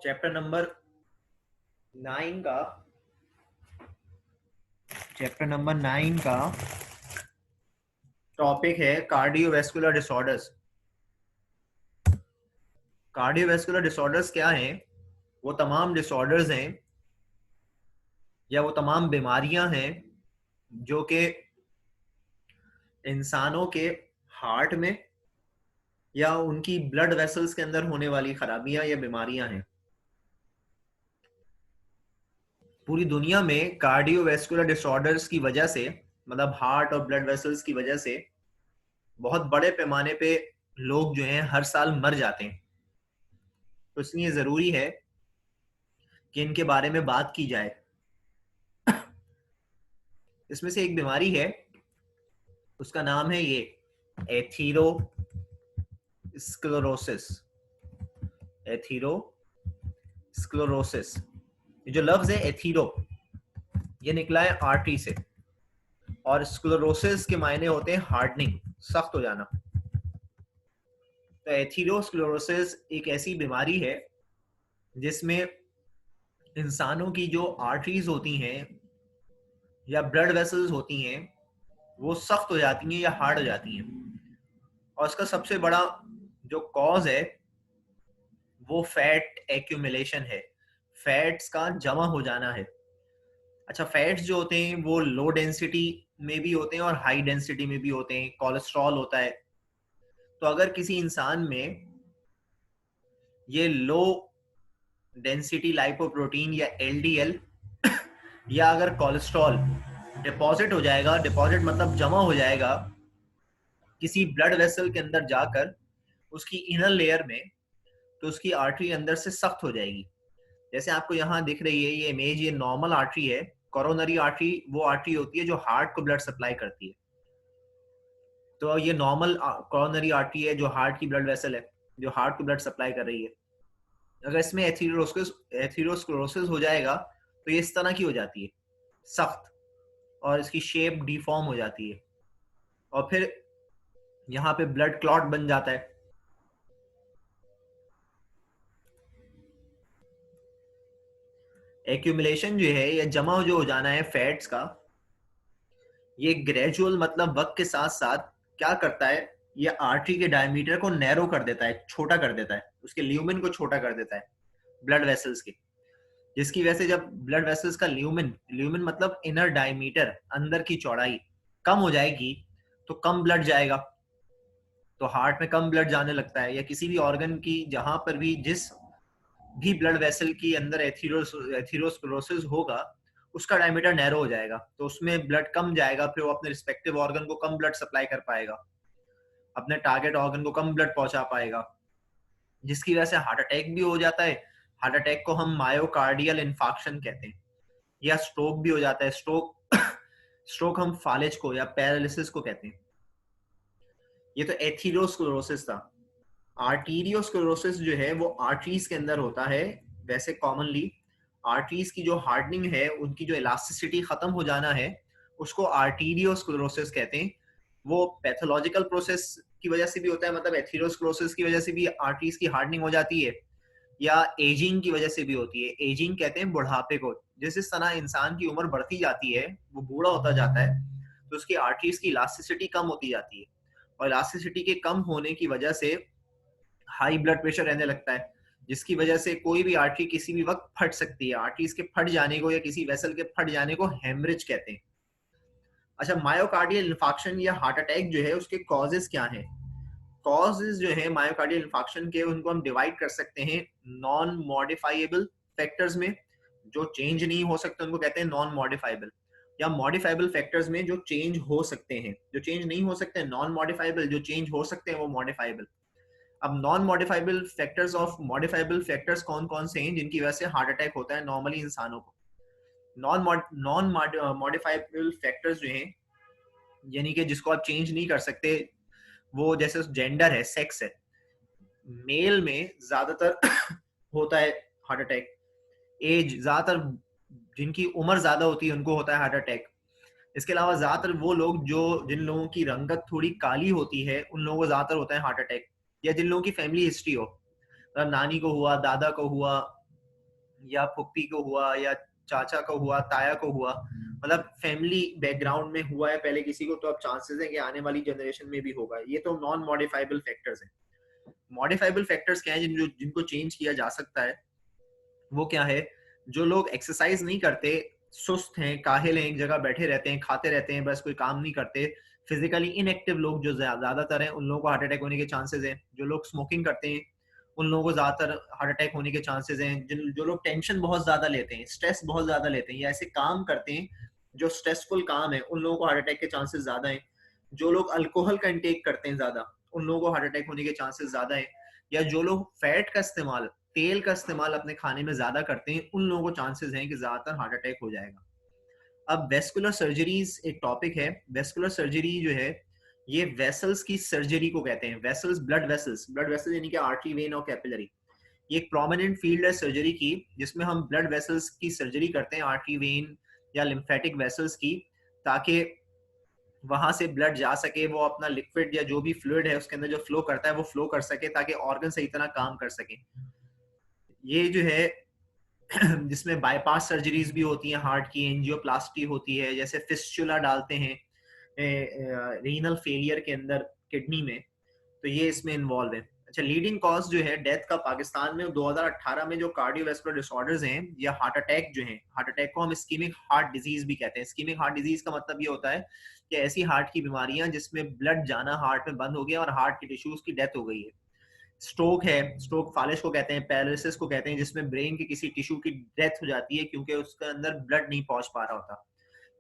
Chapter number 9 का topic है cardiovascular disorders. Cardiovascular disorders क्या हैं? वो तमाम डिसऑर्डर्स हैं या वो तमाम बीमारियां हैं जो कि इंसानों के हार्ट में या उनकी ब्लड वेसल्स के अंदर होने वाली खराबियां या बीमारियां हैं। पूरी दुनिया में कार्डियोवैस्कुलर डिसऑर्डर्स की वजह से, मतलब हार्ट और ब्लड वेसल्स की वजह से, बहुत बड़े पैमाने पे लोग जो हैं हर साल मर जाते हैं। तो इसलिए जरूरी है कि इनके बारे में बात की जाए। इसमें से एक बीमारी है, उसका नाम है ये एथीरोस्क्लेरोसिस। एथीरोस्क्लेरोसिस, ये जो लफ्ज है एथीरो, ये निकला है आर्टरी से, और स्क्लेरोसिस के मायने होते हैं हार्डनिंग, सख्त हो जाना। तो एथीरोस्क्लेरोसिस एक ऐसी बीमारी है जिसमें इंसानों की जो आर्टरीज होती हैं या ब्लड वेसल्स होती हैं वो सख्त हो जाती हैं या हार्ड हो जाती हैं, और इसका सबसे बड़ा जो कॉज है वो फैट एक्यूमुलेशन है, फैट्स का जमा हो जाना है। अच्छा, फैट्स जो होते हैं वो लो डेंसिटी में भी होते हैं और हाई डेंसिटी में भी होते हैं। कोलेस्ट्रॉल होता है, तो अगर किसी इंसान में ये लो डेंसिटी लाइपोप्रोटीन या एलडीएल या अगर कोलेस्ट्रॉल डिपॉजिट हो जाएगा, डिपॉजिट मतलब जमा हो जाएगा किसी ब्लड वेसल के अंदर जाकर उसकी इनर लेयर में, तो उसकी आर्टरी अंदर से सख्त हो जाएगी। जैसे आपको यहाँ दिख रही है ये इमेज, ये नॉर्मल आर्टरी है। कोरोनरी आर्टरी वो आर्टरी होती है जो हार्ट को ब्लड सप्लाई करती है। तो ये नॉर्मल कोरोनरी आर्टरी है जो हार्ट की ब्लड वेसल है, जो हार्ट को ब्लड सप्लाई कर रही है। अगर इसमें एथीरोस्क्लेरोसिस हो जाएगा तो ये इस तरह की हो जाती है, सख्त, और इसकी शेप डिफॉर्म हो जाती है, और फिर यहाँ पे ब्लड क्लॉट बन जाता है। एक्यूमुलेशन जो है या जमा जो हो जाना है फैट्स का, ये ग्रेजुअल मतलब वक्त के साथ साथ क्या करता है, ये आर्टरी के डायमीटर को नैरो कर देता है, छोटा कर देता है, उसके ल्यूमेन को छोटा कर देता है ब्लड वेसल्स के, जिसकी वजह से जब ब्लड वेसल्स का ल्यूमेन ल्यूमेन मतलब इनर डायमीटर, अंदर की चौड़ाई कम हो जाएगी तो कम ब्लड जाएगा, तो हार्ट में कम ब्लड जाने लगता है, या किसी भी ऑर्गन की जहां पर भी जिस भी ब्लड वेसल की अंदर एथीरोस्क्लेरोसिस होगा उसका डायमीटर नैरो हो जाएगा, तो उसमें ब्लड कम जाएगा, फिर वो अपने रिस्पेक्टिव ऑर्गन को कम ब्लड सप्लाई कर पाएगा, अपने टारगेट ऑर्गन को कम ब्लड पहुंचा पाएगा, जिसकी वजह से हार्ट अटैक भी हो जाता है। हार्ट अटैक को हम मायोकार्डियल इन्फार्क्शन कहते हैं, या स्ट्रोक भी हो जाता है। स्ट्रोक हम फालिज को या पैरालिसिस को कहते हैं। ये तो एथीरोस्क्लेरोसिस था। आर्टीरियोस्क्लेरोसिस जो है वो आर्टरीज के अंदर होता है। वैसे कॉमनली आर्टरीज की जो हार्डनिंग है, उनकी जो इलास्टिसिटी खत्म हो जाना है, उसको आर्टीरियोस्क्लेरोसिस कहते हैं। वो पैथोलॉजिकल प्रोसेस की वजह से भी होता है, मतलब एथीरोस्क्लेरोसिस की वजह से भी आर्टरीज की हार्डनिंग हो जाती है, या एजिंग की वजह से भी होती है। एजिंग कहते हैं बुढ़ापे को। जिस जिस तरह इंसान की उम्र बढ़ती जाती है, वो बूढ़ा होता जाता है, तो उसकी आर्टरीज की इलास्टिसिटी कम होती जाती है, और इलास्टिसिटी के कम होने की वजह से हाई ब्लड प्रेशर रहने लगता है, जिसकी वजह से कोई भी आर्टरी किसी भी वक्त फट सकती है। आर्टरीज के फट जाने को या किसी वेसल के फट जाने को हेमरेज कहते हैं। अच्छा, मायोकार्डियल इन्फार्क्शन या हार्ट अटैक जो है उसके कॉजेज क्या हैं? कॉजेज जो है मायोकार्डियल इन्फार्क्शन के, उनको हम डिवाइड कर सकते हैं नॉन मॉडिफाइबल फैक्टर्स में, जो चेंज नहीं हो सकते उनको कहते हैं नॉन मॉडिफाइबल, या मॉडिफाइबल फैक्टर्स में जो चेंज हो सकते हैं। जो चेंज नहीं हो सकते नॉन मॉडिफाइबल, जो चेंज हो सकते हैं वो मॉडिफाइबल। अब non modifiable factors of modifiable factors कौन कौन से हैं जिनकी वजह से हार्ट अटैक होता है नॉर्मली इंसानों को? नॉन मॉडिफाइबल फैक्टर्स जो हैं, यानी कि जिसको आप चेंज नहीं कर सकते, वो जैसे जेंडर है, सेक्स है। मेल में ज्यादातर होता है हार्ट अटैक। एज, ज्यादातर जिनकी उम्र ज्यादा होती है उनको होता है हार्ट अटैक। इसके अलावा ज्यादातर वो लोग जो जिन लोगों की रंगत थोड़ी काली होती है उन लोगों को ज्यादातर होता है हार्ट अटैक, या जिन लोगों की फैमिली हिस्ट्री हो, मतलब नानी को हुआ, दादा को हुआ, या फुप्पी को हुआ या चाचा को हुआ, ताया को हुआ, मतलब फैमिली बैकग्राउंड में हुआ है पहले किसी को, तो अब चांसेस है कि आने वाली जनरेशन में भी होगा। ये तो नॉन मॉडिफाइबल फैक्टर्स हैं। मॉडिफाइबल फैक्टर्स क्या है जिनको चेंज किया जा सकता है? वो क्या है? जो लोग एक्सरसाइज नहीं करते, सुस्त हैं, काहिल हैं, एक जगह बैठे रहते हैं, खाते रहते हैं, बस कोई काम नहीं करते, फिजिकली इनएक्टिव लोग जो ज्यादातर हैं, उन लोगों को हार्ट अटैक होने के चांसेस हैं। जो लोग स्मोकिंग करते हैं, उन लोगों को ज्यादातर हार्ट अटैक होने के चांसेस हैं। जो लोग टेंशन बहुत ज्यादा लेते हैं, स्ट्रेस बहुत ज्यादा लेते हैं, या ऐसे काम करते हैं जो स्ट्रेसफुल काम है, उन लोगों को हार्ट अटैक के चांसेस ज्यादा हैं। जो लोग अल्कोहल का इंटेक करते हैं ज्यादा, उन लोगों को हार्ट अटैक होने के चांसेस ज्यादा हैं। या जो लोग फैट का इस्तेमाल, तेल का इस्तेमाल अपने खाने में ज्यादा करते हैं, उन लोगों को चांसेस हैं कि ज्यादातर हार्ट अटैक हो जाएगा। अब वेस्कुलर सर्जरीज एक टॉपिक है। वेस्कुलर सर्जरी जो है, ये वेसल्स की सर्जरी को कहते हैं। Vessels, blood vessels, blood vessels यानी कि आर्टरी, वेन और कैपिलरी। ये एक प्रोमिनेंट फील्ड है सर्जरी की, जिसमें हम ब्लड वेसल्स की सर्जरी करते हैं, आर्टरी, वेन या लिम्फेटिक वेसल्स की, ताकि वहां से ब्लड जा सके, वो अपना लिक्विड या जो भी फ्लूइड है उसके अंदर जो फ्लो करता है वो फ्लो कर सके, ताकि ऑर्गन सही तरह काम कर सके। ये जो है जिसमें बाईपास सर्जरीज भी होती हैं, हार्ट की एंजियोप्लास्टी होती है, जैसे फिस्चुला डालते हैं रीनल फेलियर के अंदर, किडनी में, तो ये इसमें इन्वॉल्व है। अच्छा, लीडिंग कॉज जो है डेथ का पाकिस्तान में 2018 में जो कार्डियोवैस्कुलर डिसऑर्डर्स हैं या हार्ट अटैक जो है, हार्ट अटैक को हम इस्कीमिक हार्ट डिजीज भी कहते हैं। इस्कीमिक हार्ट डिजीज का मतलब ये होता है कि ऐसी हार्ट की बीमारियां जिसमें ब्लड जाना हार्ट में बंद हो गया और हार्ट के टिश्यूज की डेथ हो गई है। स्ट्रोक है, स्ट्रोक फालिश को कहते हैं, पैरालिसिस को कहते हैं, जिसमें ब्रेन के किसी टिश्यू की डेथ हो जाती है क्योंकि उसके अंदर ब्लड नहीं पहुंच पा रहा होता।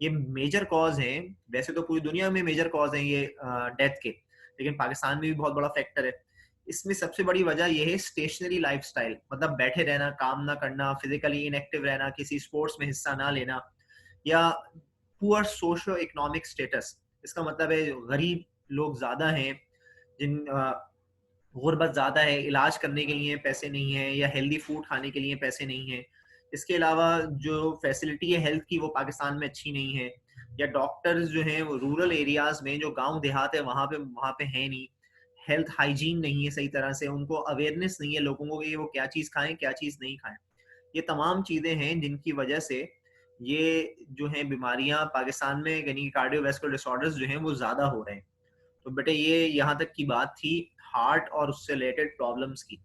ये मेजर कॉज है। वैसे तो पूरी दुनिया में मेजर कॉज है ये डेथ के, लेकिन पाकिस्तान में भी बहुत बड़ा फैक्टर है। इसमें सबसे बड़ी वजह यह है स्टेशनरी लाइफस्टाइल, मतलब बैठे रहना, काम ना करना, फिजिकली इनएक्टिव रहना, किसी स्पोर्ट्स में हिस्सा ना लेना, या पुअर सोशो इकोनॉमिक स्टेटस। इसका मतलब है गरीब लोग ज्यादा हैं, जिन गुर्बत ज़्यादा है, इलाज करने के लिए पैसे नहीं है, या हेल्दी फूड खाने के लिए पैसे नहीं है। इसके अलावा जो फैसिलिटी है हेल्थ की वो पाकिस्तान में अच्छी नहीं है, या डॉक्टर्स जो हैं वो रूरल एरियाज़ में, जो गांव देहात है वहाँ पे है नहीं। हेल्थ हाइजीन नहीं है सही तरह से, उनको अवेयरनेस नहीं है लोगों को कि वो क्या चीज़ खाएं, क्या चीज़ नहीं खाएं। ये तमाम चीज़ें हैं जिनकी वजह से ये जो है बीमारियां पाकिस्तान में, यानी कार्डियोवैस्कुलर डिसऑर्डर्स जो हैं वो ज़्यादा हो रहे हैं। तो बेटे ये यहाँ तक की बात थी हार्ट और उससे रिलेटेड प्रॉब्लम्स की।